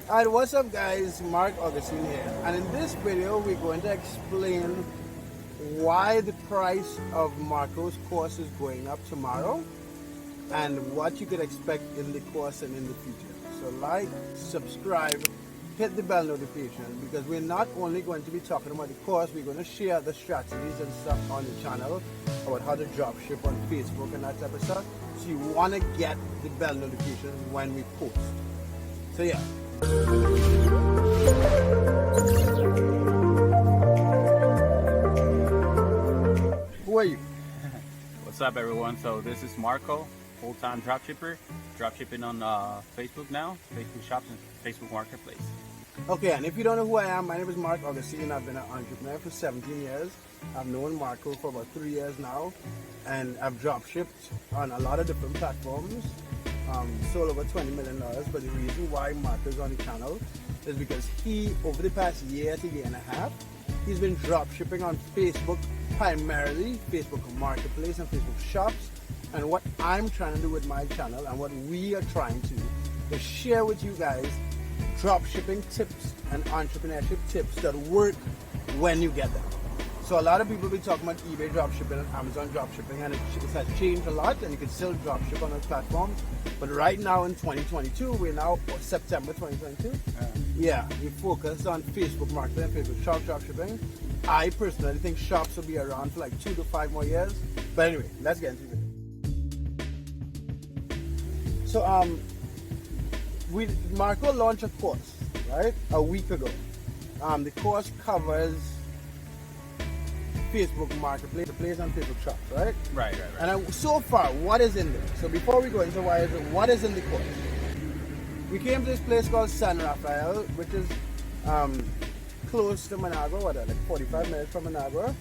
Alright, what's up guys, Mark Augustine here, and in this video we're going to explain why the price of Marco's course is going up tomorrow and what you could expect in the course and in the future. So like, subscribe, hit the bell notification, because we're not only going to be talking about the course, we're going to share the strategies and stuff on the channel about how to drop ship on Facebook and that type of stuff. So you want to get the bell notifications when we post. So yeah. Who are you? What's up, everyone? So this is Marco, full-time dropshipper, dropshipping on Facebook now, Facebook Shops and Facebook Marketplace. Okay, and if you don't know who I am, my name is Mark Augustine. I've been an entrepreneur for 17 years. I've known Marco for about 3 years now, and I've dropshipped on a lot of different platforms. Sold over $20 million, but the reason why Marco's on the channel is because he, over the past year to year and a half, he's been dropshipping on Facebook, primarily Facebook Marketplace and Facebook Shops. And what I'm trying to do with my channel and what we are trying to do is share with you guys dropshipping tips and entrepreneurship tips that work when you get them. So a lot of people be talking about eBay dropshipping and Amazon dropshipping, and it has changed a lot, and you can still dropship on those platforms. But right now in 2022, we're now September 2022. Yeah, we focus on Facebook marketing and Facebook shop dropshipping. I personally think shops will be around for like 2 to 5 more years. But anyway, let's get into it. So Marco launched a course, right, a week ago. The course covers Facebook Marketplace, and Facebook Shops, right? Right. And so far, what is in there? So before we go into what is in the course, we came to this place called San Rafael, which is close to Managua, like 45 minutes from Managua,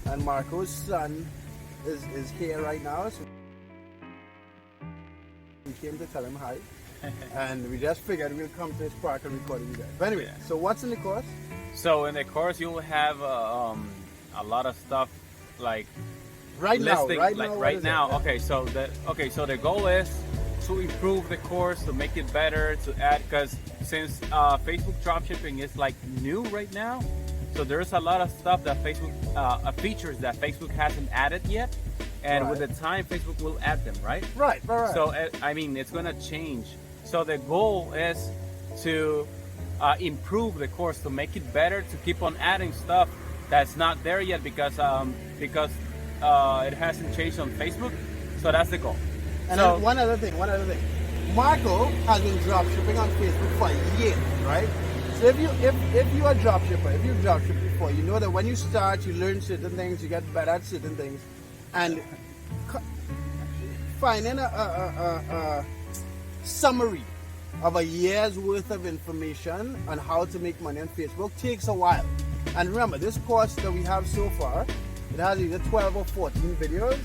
and Marco's son is here right now. So we came to tell him hi, and we just figured we'll come to this park and record with you guys. But anyway, so what's in the course? So in the course, you will have a lot of stuff like right now. Okay, so the goal is to improve the course, to make it better, to add, because since Facebook dropshipping is like new right now, so there's a lot of stuff that Facebook features that Facebook hasn't added yet, and with the time Facebook will add them, right? Right. So I mean, it's gonna change. So the goal is to improve the course, to make it better, to keep on adding stuff that's not there yet because it hasn't changed on Facebook. So that's the goal. And then one other thing. Marco has been dropshipping on Facebook for a year, right? So if you are a dropshipper, if you've dropshipped before, you know that when you start, you learn certain things, you get better at certain things, and finding a summary of a year's worth of information on how to make money on Facebook takes a while. And remember, this course that we have so far, it has either 12 or 14 videos,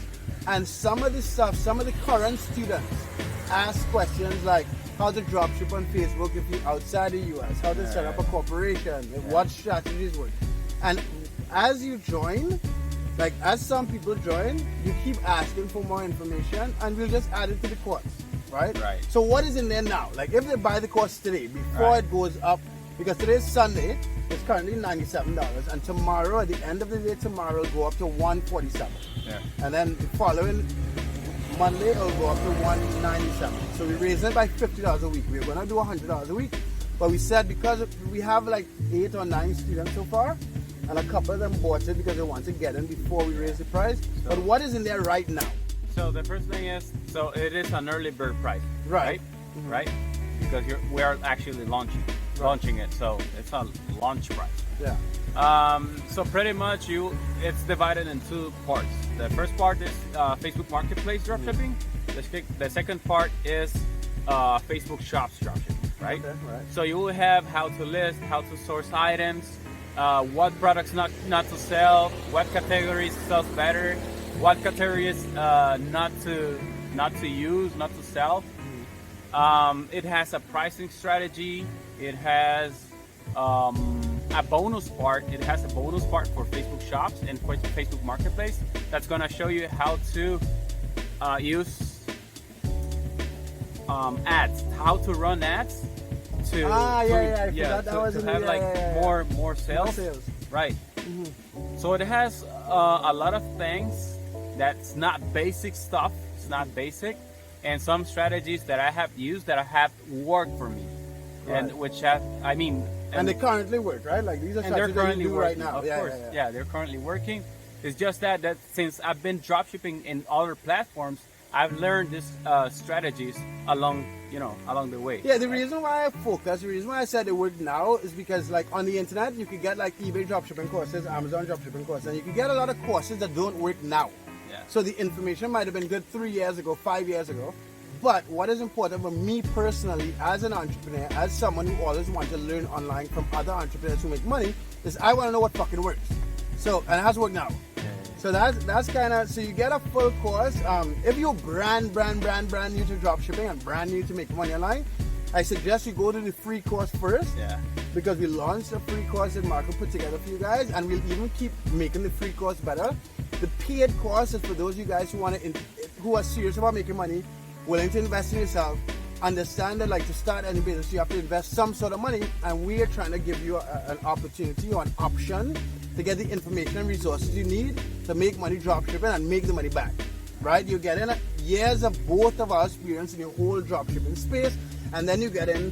and some of the current students ask questions like how to dropship on Facebook if you're outside the US, how to set up a corporation, what strategies work. And as you join, like as some people join, you keep asking for more information, and we'll just add it to the course, right? Right. So what is in there now? Like if they buy the course today, before it goes up, because today's Sunday, it's currently $97, and tomorrow, at the end of the day tomorrow, it'll go up to $147. Yeah. And then the following Monday, it'll go up to $197. So we raise it by $50 a week. We're going to do $100 a week, but we said because we have like 8 or 9 students so far, and a couple of them bought it because they want to get in before we raise the price. But what is in there right now? So the first thing is, so it is an early bird price, right? Mm-hmm. Right? Because we are actually launching it, so it's a launch price. Yeah. So pretty much it's divided in 2 parts. The first part is Facebook Marketplace dropshipping. The second part is Facebook Shops dropshipping, right? Okay, right. So you will have how to list, how to source items, what products not to sell, what categories sells better, what categories not to use, not to sell. It has a pricing strategy. It has a bonus part. It has a bonus part for Facebook Shops and for Facebook Marketplace that's going to show you how to use ads, how to run ads to I forgot that was to in have the- like yeah. more sales. More sales. Right. So it has a lot of things that's not basic stuff. It's not basic, and some strategies that I have used that have worked for me, and Right. which have And they currently work, right? Like these are and they're strategies that currently you do working. right now. Of Yeah, course, yeah, yeah. they're currently working. It's just that since I've been dropshipping in other platforms, I've learned these strategies along the way. Yeah, the reason why I focus, the reason why I said it work now is because like on the internet, you could get like eBay dropshipping courses, Amazon dropshipping courses, and you can get a lot of courses that don't work now. Yeah. So the information might have been good 3 years ago, 5 years ago. But what is important for me personally as an entrepreneur, as someone who always wants to learn online from other entrepreneurs who make money, is I want to know what fucking works. So, and it has worked now. So that's kind of, so you get a full course. If you're brand new to dropshipping and brand new to make money online, I suggest you go to the free course first. Yeah. Because we launched a free course that Marco put together for you guys, and we'll even keep making the free course better. The paid course is for those of you guys who are serious about making money, willing to invest in yourself, understand that like to start any business you have to invest some sort of money, and we are trying to give you an opportunity or an option to get the information and resources you need to make money dropshipping and make the money back. Right? You get in years of both of our experience in the whole dropshipping space, and then you get in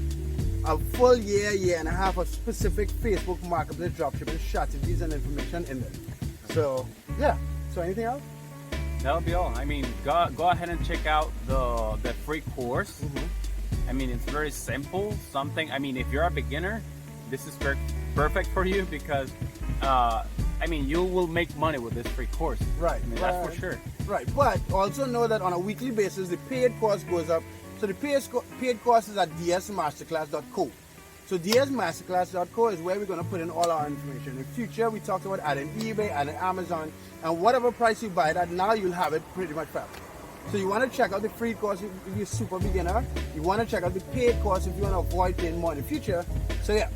a full year and a half of specific Facebook marketplace dropshipping strategies and information in there. So yeah. So anything else? That'll be all. I mean, go ahead and check out the free course. I mean, it's very simple. I mean, if you're a beginner, this is perfect for you because, I mean, you will make money with this free course. Right. I mean, that's for sure. Right. But also know that on a weekly basis, the paid course goes up. So the paid course is at dsmasterclass.co. So dsmasterclass.co is where we're going to put in all our information. In future, we talked about adding eBay, adding Amazon, and whatever price you buy it at, now you'll have it pretty much fast. So you want to check out the free course if you're a super beginner. You want to check out the paid course if you want to avoid paying more in the future. So yeah,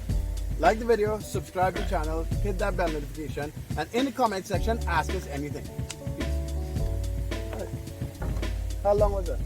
like the video, subscribe to the channel, hit that bell notification, and in the comment section, ask us anything. All right. How long was that?